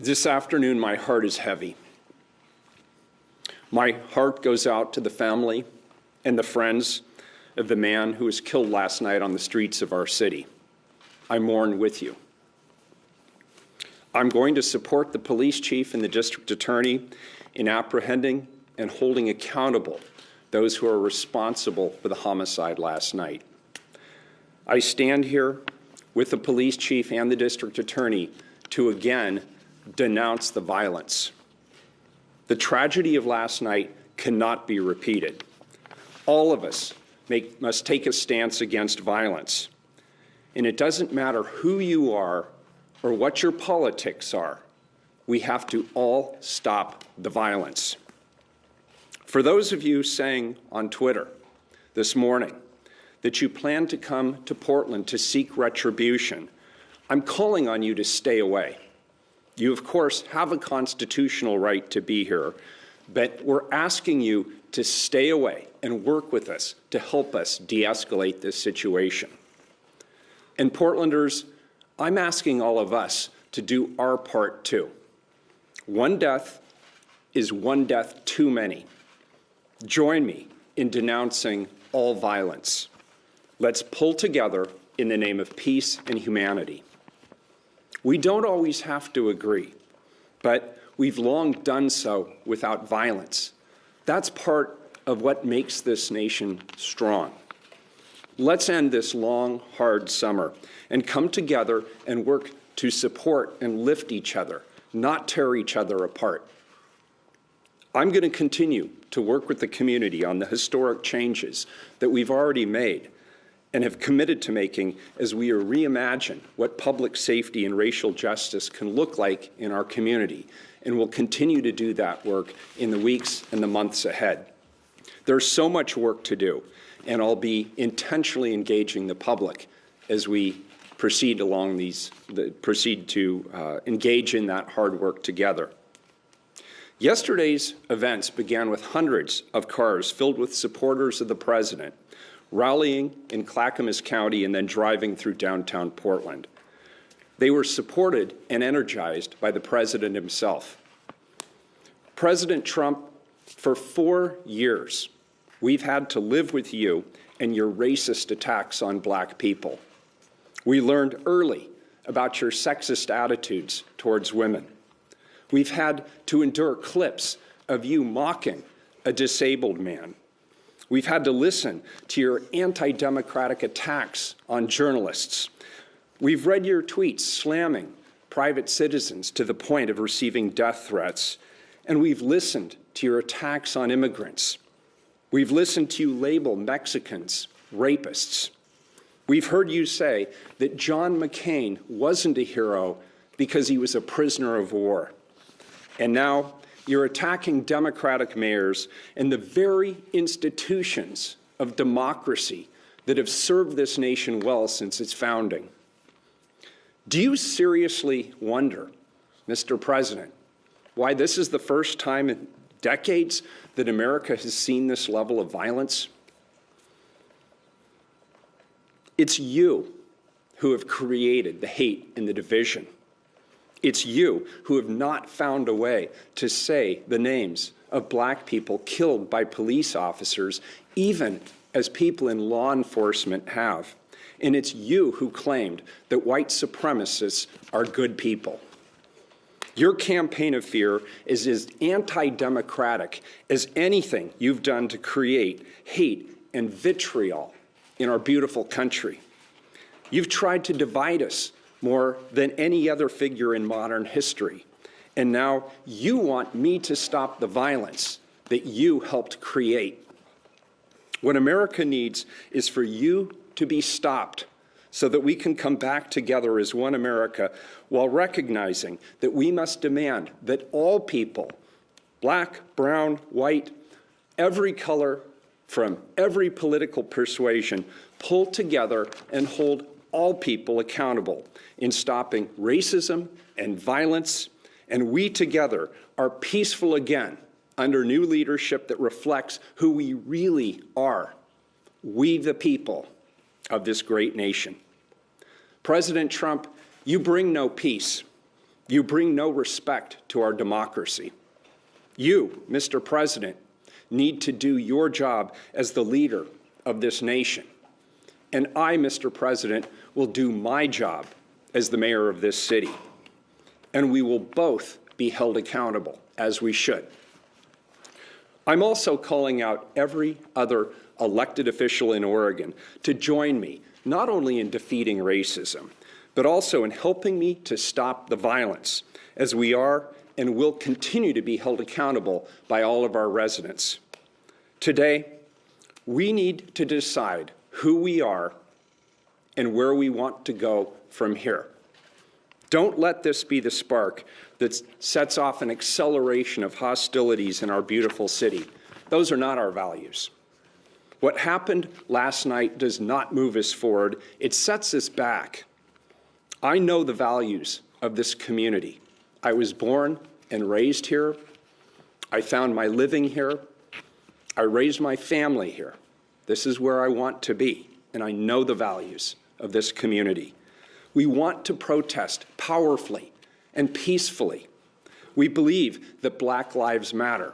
This afternoon, my heart is heavy. My heart goes out to the family and the friends of the man who was killed last night on the streets of our city. I mourn with you. I'm going to support the police chief and the district attorney in apprehending and holding accountable those who are responsible for the homicide last night. I stand here with the police chief and the district attorney to again denounce the violence. The tragedy of last night cannot be repeated. All of us must take a stance against violence. And it doesn't matter who you are or what your politics are, we have to all stop the violence. For those of you saying on Twitter this morning that you plan to come to Portland to seek retribution, I'm calling on you to stay away. You, of course, have a constitutional right to be here, but we're asking you to stay away and work with us to help us de-escalate this situation. And Portlanders, I'm asking all of us to do our part too. One death is one death too many. Join me in denouncing all violence. Let's pull together in the name of peace and humanity. We don't always have to agree, but we've long done so without violence. That's part of what makes this nation strong. Let's end this long, hard summer and come together and work to support and lift each other, not tear each other apart. I'm going to continue to work with the community on the historic changes that we've already made and have committed to making as we reimagine what public safety and racial justice can look like in our community, and we'll continue to do that work in the weeks and the months ahead. There's so much work to do, and I'll be intentionally engaging the public as we proceed to engage in that hard work together. Yesterday's events began with hundreds of cars filled with supporters of the president, rallying in Clackamas County and then driving through downtown Portland. They were supported and energized by the president himself. President Trump, for 4 years, we've had to live with you and your racist attacks on black people. We learned early about your sexist attitudes towards women. We've had to endure clips of you mocking a disabled man. We've had to listen to your anti-democratic attacks on journalists. We've read your tweets slamming private citizens to the point of receiving death threats. And we've listened to your attacks on immigrants. We've listened to you label Mexicans rapists. We've heard you say that John McCain wasn't a hero because he was a prisoner of war. And now you're attacking Democratic mayors and the very institutions of democracy that have served this nation well since its founding. Do you seriously wonder, Mr. President, why this is the first time in decades that America has seen this level of violence? It's you who have created the hate and the division. It's you who have not found a way to say the names of black people killed by police officers, even as people in law enforcement have. And it's you who claimed that white supremacists are good people. Your campaign of fear is as anti-democratic as anything you've done to create hate and vitriol in our beautiful country. You've tried to divide us more than any other figure in modern history. And now you want me to stop the violence that you helped create. What America needs is for you to be stopped so that we can come back together as one America while recognizing that we must demand that all people, black, brown, white, every color, from every political persuasion, pull together and hold all people accountable in stopping racism and violence, and we together are peaceful again under new leadership that reflects who we really are, we the people of this great nation. President Trump, you bring no peace. You bring no respect to our democracy. You, Mr. President, need to do your job as the leader of this nation. And I, Mr. President, will do my job as the mayor of this city. And we will both be held accountable, as we should. I'm also calling out every other elected official in Oregon to join me, not only in defeating racism, but also in helping me to stop the violence, as we are and will continue to be held accountable by all of our residents. Today, we need to decide who we are and where we want to go from here. Don't let this be the spark that sets off an acceleration of hostilities in our beautiful city. Those are not our values. What happened last night does not move us forward. It sets us back. I know the values of this community. I was born and raised here. I found my living here. I raised my family here. This is where I want to be, and I know the values of this community. We want to protest powerfully and peacefully. We believe that Black lives matter,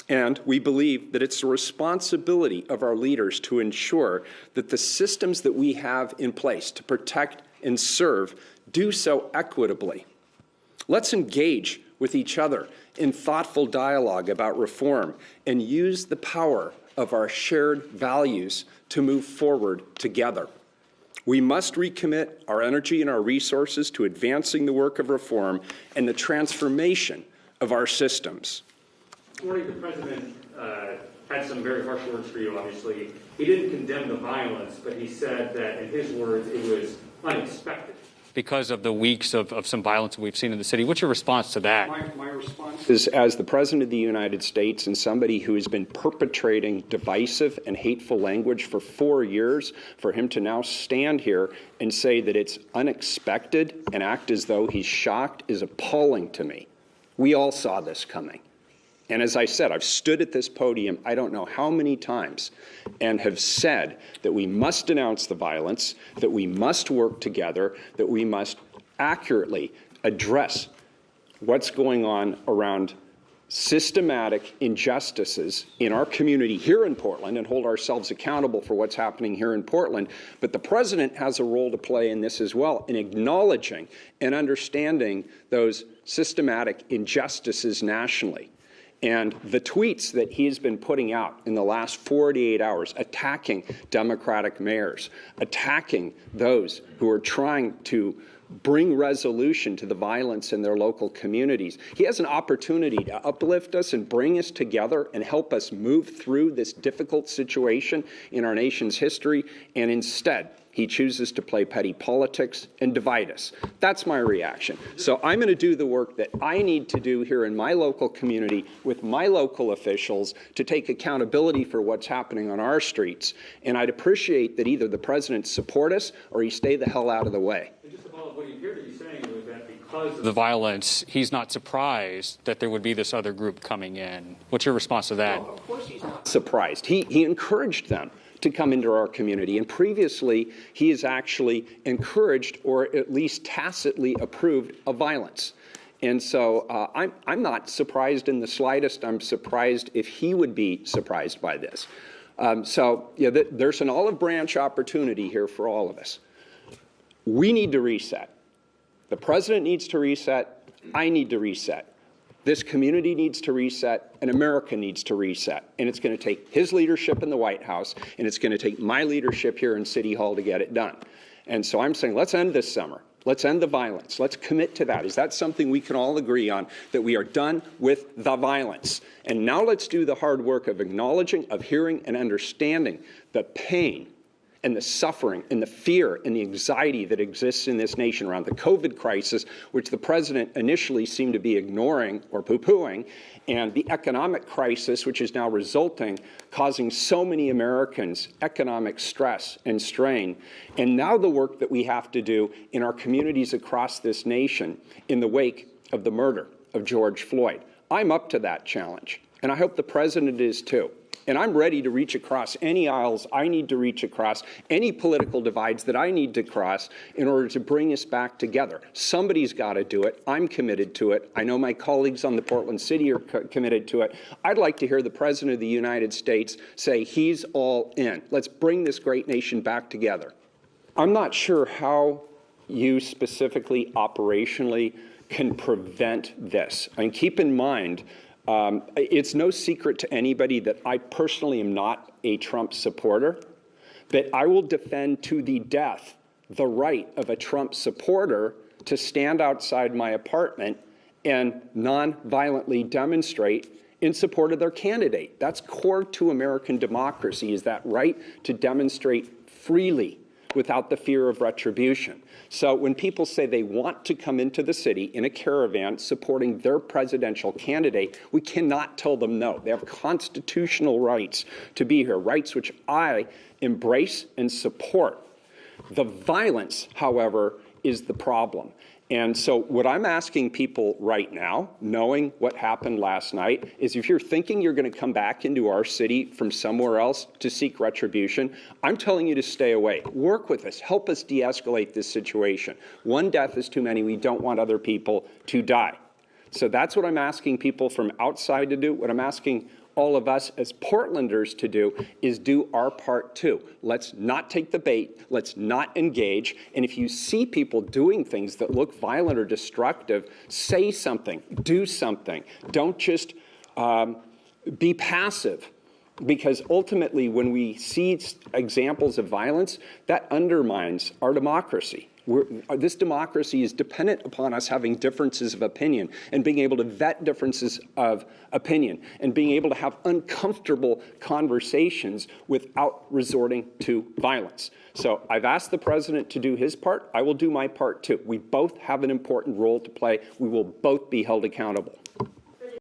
and we believe that it's the responsibility of our leaders to ensure that the systems that we have in place to protect and serve do so equitably. Let's engage with each other in thoughtful dialogue about reform and use the power of our shared values to move forward together. We must recommit our energy and our resources to advancing the work of reform and the transformation of our systems. This morning, the President had some very harsh words for you, obviously. He didn't condemn the violence, but he said that, in his words, it was unexpected. Because of the weeks of some violence we've seen in the city. What's your response to that? My response is, as the President of the United States and somebody who has been perpetrating divisive and hateful language for 4 years, for him to now stand here and say that it's unexpected and act as though he's shocked is appalling to me. We all saw this coming. And as I said, I've stood at this podium I don't know how many times and have said that we must denounce the violence, that we must work together, that we must accurately address what's going on around systematic injustices in our community here in Portland and hold ourselves accountable for what's happening here in Portland. But the President has a role to play in this as well, in acknowledging and understanding those systematic injustices nationally. And the tweets that he's been putting out in the last 48 hours, attacking Democratic mayors, attacking those who are trying to bring resolution to the violence in their local communities. He has an opportunity to uplift us and bring us together and help us move through this difficult situation in our nation's history, and instead, he chooses to play petty politics and divide us. That's my reaction. So I'm going to do the work that I need to do here in my local community with my local officials to take accountability for what's happening on our streets. And I'd appreciate that either the President support us or he stay the hell out of the way. And just to follow up what you hear you saying was that because of The violence, he's not surprised that there would be this other group coming in. What's your response to that? Well, of course he's not surprised. He encouraged them to come into our community. And previously, he has actually encouraged or at least tacitly approved of violence. And so I'm not surprised in the slightest. I'm surprised if he would be surprised by this. There's an olive branch opportunity here for all of us. We need to reset. The President needs to reset. I need to reset. This community needs to reset, and America needs to reset. And it's going to take his leadership in the White House, and it's going to take my leadership here in City Hall to get it done. And so I'm saying, let's end this summer. Let's end the violence. Let's commit to that. Is that something we can all agree on, that we are done with the violence? And now let's do the hard work of acknowledging, of hearing, and understanding the pain and the suffering and the fear and the anxiety that exists in this nation around the COVID crisis, which the President initially seemed to be ignoring or poo-pooing, and the economic crisis, which is now resulting, causing so many Americans economic stress and strain, and now the work that we have to do in our communities across this nation in the wake of the murder of George Floyd. I'm up to that challenge, and I hope the President is too. And I'm ready to reach across any aisles I need to reach across, any political divides that I need to cross in order to bring us back together. Somebody's got to do it. I'm committed to it. I know my colleagues on the Portland City are committed to it. I'd like to hear the President of the United States say he's all in. Let's bring this great nation back together. I'm not sure how you specifically, operationally, can prevent this. And keep in mind, it's no secret to anybody that I personally am not a Trump supporter, but I will defend to the death the right of a Trump supporter to stand outside my apartment and non-violently demonstrate in support of their candidate. That's core to American democracy, is that right to demonstrate freely without the fear of retribution. So when people say they want to come into the city in a caravan supporting their presidential candidate, we cannot tell them no. They have constitutional rights to be here, rights which I embrace and support. The violence, however, is the problem. And so what I'm asking people right now, knowing what happened last night, is if you're thinking you're going to come back into our city from somewhere else to seek retribution, I'm telling you to stay away. Work with us. Help us de-escalate this situation. One death is too many. We don't want other people to die. So that's what I'm asking people from outside to do. What I'm asking all of us as Portlanders to do is do our part too. Let's not take the bait. Let's not engage. And if you see people doing things that look violent or destructive, say something, do something. Don't just be passive. Because ultimately, when we see examples of violence, that undermines our democracy. This democracy is dependent upon us having differences of opinion and being able to vet differences of opinion and being able to have uncomfortable conversations without resorting to violence. So I've asked the president to do his part. I will do my part too. We both have an important role to play. We will both be held accountable.